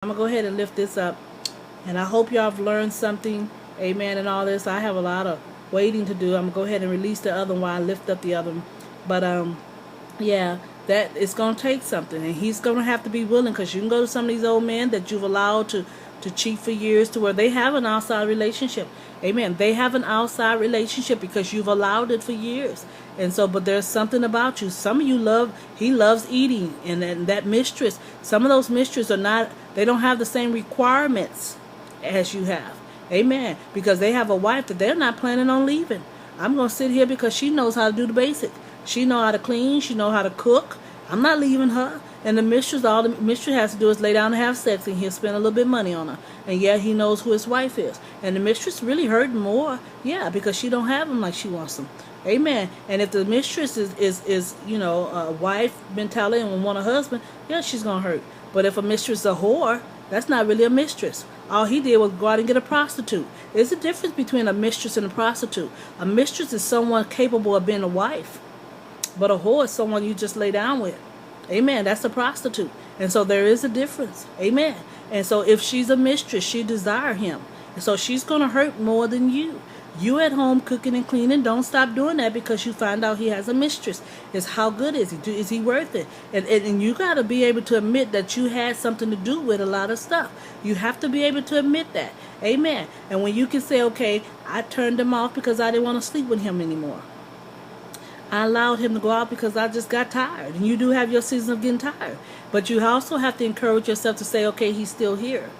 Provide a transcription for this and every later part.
I'm going to go ahead and lift this up. And I hope y'all have learned something. Amen. And all this. I have a lot of waiting to do. I'm going to go ahead and release the other one while I lift up the other one. But, yeah, that it's going to take something. And he's going to have to be willing, because you can go to some of these old men that you've allowed to cheat for years, to where they have an outside relationship. Amen. They have an outside relationship because you've allowed it for years. And so, but there's something about you. Some of you he loves eating. And that mistress, some of those mistresses they don't have the same requirements as you have. Amen. Because they have a wife that they're not planning on leaving. I'm going to sit here because she knows how to do the basic. She knows how to clean. She knows how to cook. I'm not leaving her. And the mistress, all the mistress has to do is lay down and have sex, and he'll spend a little bit of money on her. And yeah, he knows who his wife is. And the mistress really hurting more, yeah, because she don't have him like she wants him. Amen. And if the mistress is a wife mentality and want a husband, yeah, she's gonna hurt. But if a mistress is a whore, that's not really a mistress. All he did was go out and get a prostitute. There's a difference between a mistress and a prostitute. A mistress is someone capable of being a wife, but a whore is someone you just lay down with. Amen. That's a prostitute. And so there is a difference. Amen. And so if she's a mistress, she desire him. And so she's going to hurt more than you. You at home cooking and cleaning, don't stop doing that because you find out he has a mistress. Is how good is he? Is he worth it? And you got to be able to admit that you had something to do with a lot of stuff. You have to be able to admit that. Amen. And when you can say, okay, I turned him off because I didn't want to sleep with him anymore. I allowed him to go out because I just got tired. And you do have your season of getting tired. But you also have to encourage yourself to say, okay, he's still here.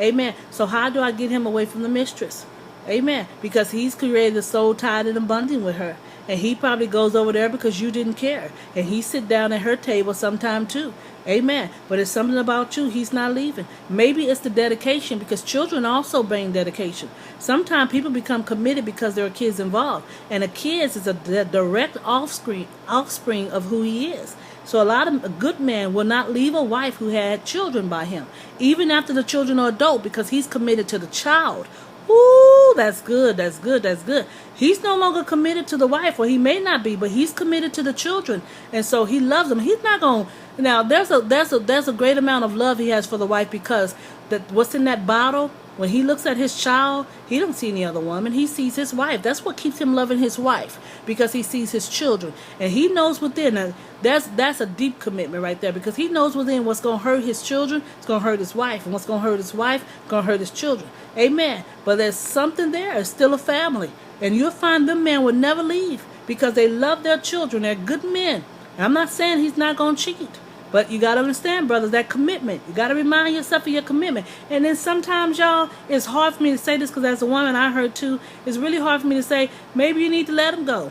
Amen. So how do I get him away from the mistress? Amen. Because he's created a soul tied and bonding with her. And he probably goes over there because you didn't care. And he sit down at her table sometime too. Amen. But it's something about you, he's not leaving. Maybe it's the dedication, because children also bring dedication. Sometimes people become committed because there are kids involved. And a kid is a direct offspring of who he is. So a good man will not leave a wife who had children by him, even after the children are adult, because he's committed to the child. Ooh, that's good, that's good, that's good. He's no longer committed to the wife, or he may not be, but he's committed to the children. And so he loves them. He's not going to... Now, there's a great amount of love he has for the wife, because what's in that bottle, when he looks at his child, he don't see any other woman. He sees his wife. That's what keeps him loving his wife, because he sees his children. And he knows within, that's a deep commitment right there, because he knows within what's going to hurt his children, it's going to hurt his wife. And what's going to hurt his wife, it's going to hurt his children. Amen. But there's something there. It's still a family. And you'll find them men will never leave because they love their children. They're good men. And I'm not saying he's not going to cheat. But you got to understand, brothers, that commitment. You got to remind yourself of your commitment. And then sometimes, y'all, it's hard for me to say this, because as a woman, I heard too, it's really hard for me to say, maybe you need to let him go.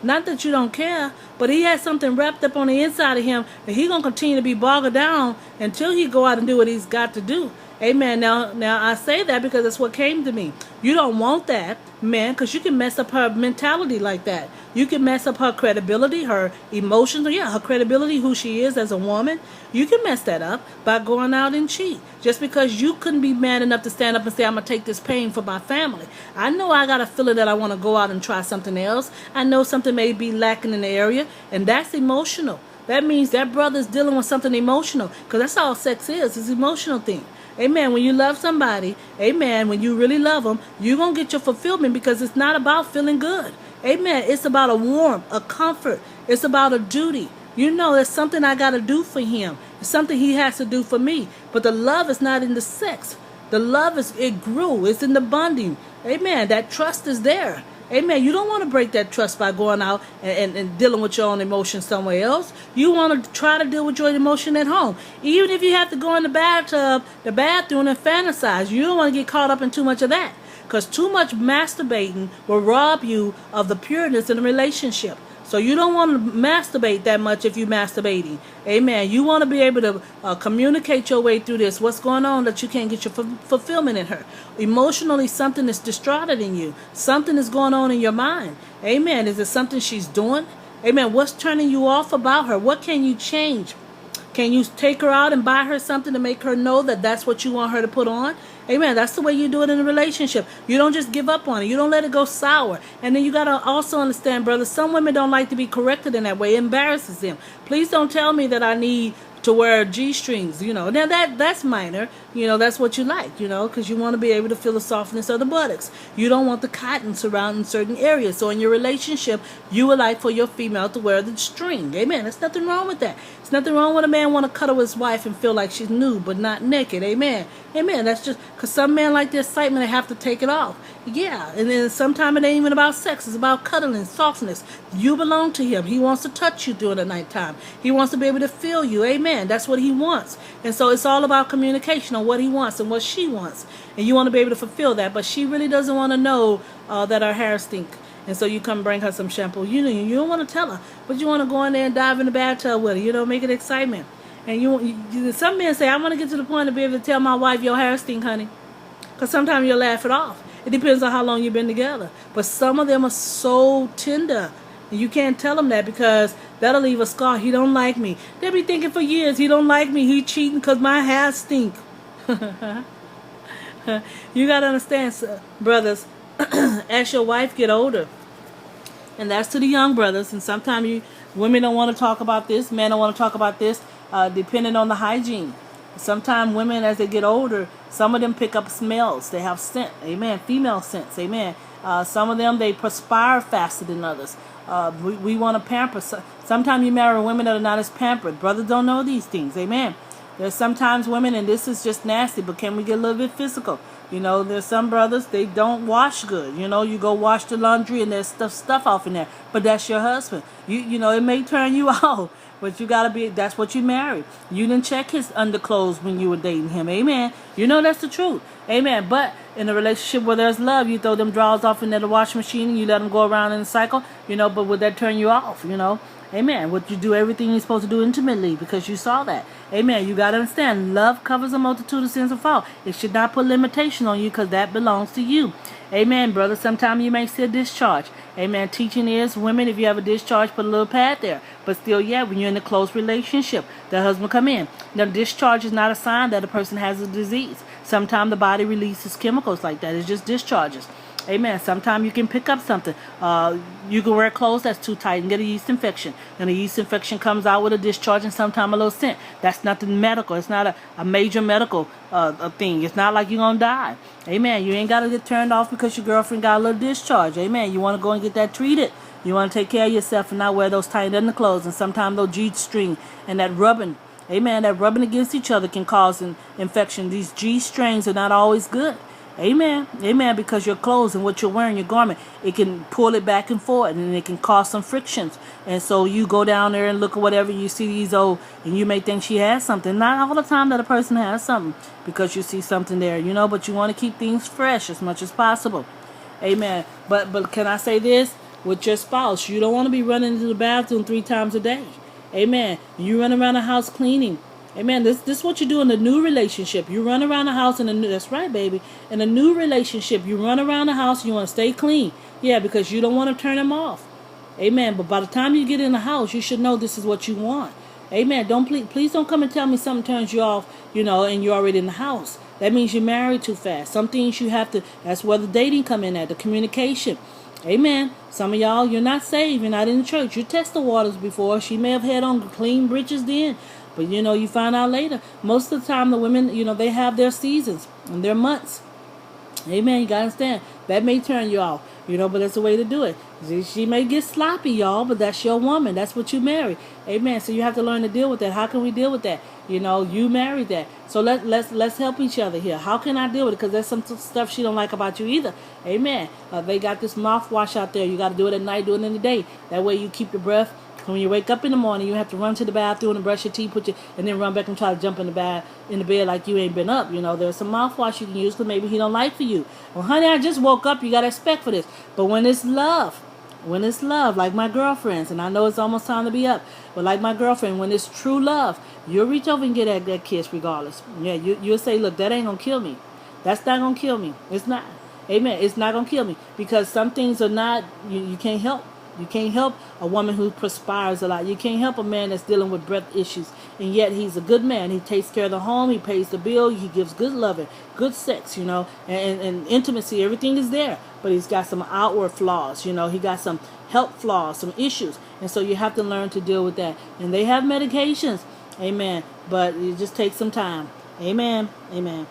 Not that you don't care, but he has something wrapped up on the inside of him that he's going to continue to be bogged down until he go out and do what he's got to do. Amen. Now I say that because that's what came to me. You don't want that, man, because you can mess up her mentality like that. You can mess up her credibility, her emotions, her credibility, who she is as a woman. You can mess that up by going out and cheat. Just because you couldn't be man enough to stand up and say, I'm going to take this pain for my family. I know I got a feeling that I want to go out and try something else. I know something may be lacking in the area, and that's emotional. That means that brother's dealing with something emotional, because that's all sex is. It's an emotional thing. Amen. When you love somebody, amen, when you really love them, you're going to get your fulfillment, because it's not about feeling good. Amen. It's about a warmth, a comfort. It's about a duty. You know, there's something I got to do for him. It's something he has to do for me. But the love is not in the sex. The love it grew. It's in the bonding. Amen. That trust is there. Amen. You don't want to break that trust by going out and dealing with your own emotions somewhere else. You want to try to deal with your emotion at home. Even if you have to go in the bathtub, the bathroom, and fantasize, you don't want to get caught up in too much of that. Because too much masturbating will rob you of the pureness in the relationship. So you don't want to masturbate that much if you're masturbating. Amen. You want to be able to communicate your way through this. What's going on that you can't get your fulfillment in her? Emotionally, something is distraughted in you. Something is going on in your mind. Amen. Is it something she's doing? Amen. What's turning you off about her? What can you change? Can you take her out and buy her something to make her know that that's what you want her to put on? Amen. That's the way you do it in a relationship. You don't just give up on it. You don't let it go sour. And then you got to also understand, brothers, some women don't like to be corrected in that way. It embarrasses them. Please don't tell me that I need to wear G-strings, Now that's minor, that's what you like, because you want to be able to feel the softness of the buttocks. You don't want the cotton surrounding certain areas. So in your relationship, you would like for your female to wear the string. Amen. There's nothing wrong with that. There's nothing wrong with a man want to cuddle his wife and feel like she's nude but not naked. Amen. Amen. That's just because some men like the excitement, they have to take it off. Yeah. And then sometimes it ain't even about sex. It's about cuddling, softness. You belong to him. He wants to touch you during the nighttime. He wants to be able to feel you. Amen. That's what he wants. And so it's all about communication on what he wants and what she wants. And you want to be able to fulfill that. But she really doesn't want to know that her hair stink. And so you come bring her some shampoo. You don't want to tell her. But you want to go in there and dive in the bathtub with her. Make it excitement. And some men say, I want to get to the point to be able to tell my wife your hair stink, honey. Because sometimes you'll laugh it off. It depends on how long you've been together. But some of them are so tender. And you can't tell them that because that'll leave a scar. He don't like me. They'll be thinking for years, he don't like me. He cheating because my hair stink. You got to understand, brothers, as your wife get older, and that's to the young brothers, and sometimes women don't want to talk about this, men don't want to talk about this, depending on the hygiene. Sometimes women, as they get older, some of them pick up smells. They have scent. Amen. Female scents. Amen. Some of them, they perspire faster than others. We want to pamper. Sometimes you marry women that are not as pampered. Brothers don't know these things. Amen. There's sometimes women, and this is just nasty, but can we get a little bit physical? There's some brothers, they don't wash good. You go wash the laundry and there's stuff off in there. But that's your husband. It may turn you off. But you gotta that's what you married. You didn't check his underclothes when you were dating him. Amen. That's the truth. Amen. But in a relationship where there's love, you throw them drawers off into the washing machine and you let them go around in a cycle, but would that turn you off, Amen. Would you do everything you're supposed to do intimately because you saw that? Amen. You got to understand, love covers a multitude of sins and fault. It should not put limitation on you because that belongs to you. Amen, brother. Sometimes you may see a discharge. Amen. Teaching is, women, if you have a discharge, put a little pad there. But still, when you're in a close relationship, the husband come in. Now, discharge is not a sign that a person has a disease. Sometimes the body releases chemicals like that. It's just discharges. Amen. Sometimes you can pick up something. You can wear clothes that's too tight and get a yeast infection. And the yeast infection comes out with a discharge and sometimes a little scent. That's nothing medical. It's not a major medical thing. It's not like you're going to die. Amen. You ain't got to get turned off because your girlfriend got a little discharge. Amen. You want to go and get that treated. You want to take care of yourself and not wear those tight underclothes. And sometimes those G-string and that rubbing. Amen. That rubbing against each other can cause an infection. These G-strings are not always good. Amen. Amen. Because your clothes and what you're wearing, your garment, it can pull it back and forth and it can cause some frictions. And so you go down there and look at whatever you see these and you may think she has something. Not all the time that a person has something because you see something there, but you want to keep things fresh as much as possible. Amen. But can I say this? With your spouse, you don't want to be running into the bathroom 3 times a day. Amen. You run around the house cleaning. Amen. This is what you do in a new relationship. You run around the house that's right, baby. In a new relationship, you run around the house, you want to stay clean. Yeah, because you don't want to turn them off. Amen. But by the time you get in the house, you should know this is what you want. Amen. Please don't come and tell me something turns you off, and you're already in the house. That means you're married too fast. Some things you have to, that's where the dating come in at, the communication. Amen. Some of y'all, you're not saved. You're not in the church. You test the waters before. She may have had on clean breeches then. But, you find out later. Most of the time, the women, they have their seasons and their months. Amen. You got to understand. That may turn you off, but that's the way to do it. She may get sloppy, y'all, but that's your woman. That's what you marry. Amen. So you have to learn to deal with that. How can we deal with that? You married that. So let's help each other here. How can I deal with it? Because there's some stuff she don't like about you either. Amen. They got this mouthwash out there. You got to do it at night, do it in the day. That way you keep your breath. When you wake up in the morning, you have to run to the bathroom and brush your teeth, and then run back and try to jump in the bed like you ain't been up. There's some mouthwash you can use because maybe he don't like for you. Well, honey, I just woke up. You got to expect for this. But when it's love, like my girlfriends, and I know it's almost time to be up, but like my girlfriend, when it's true love, you'll reach over and get that kiss regardless. Yeah, you'll say, look, that ain't going to kill me. That's not going to kill me. It's not. Amen. It's not going to kill me because some things are not, you can't help. You can't help a woman who perspires a lot. You can't help a man that's dealing with breath issues. And yet he's a good man. He takes care of the home. He pays the bill. He gives good loving, good sex, and intimacy. Everything is there. But he's got some outward flaws. He got some health flaws, some issues. And so you have to learn to deal with that. And they have medications. Amen. but it just takes some time. Amen. Amen.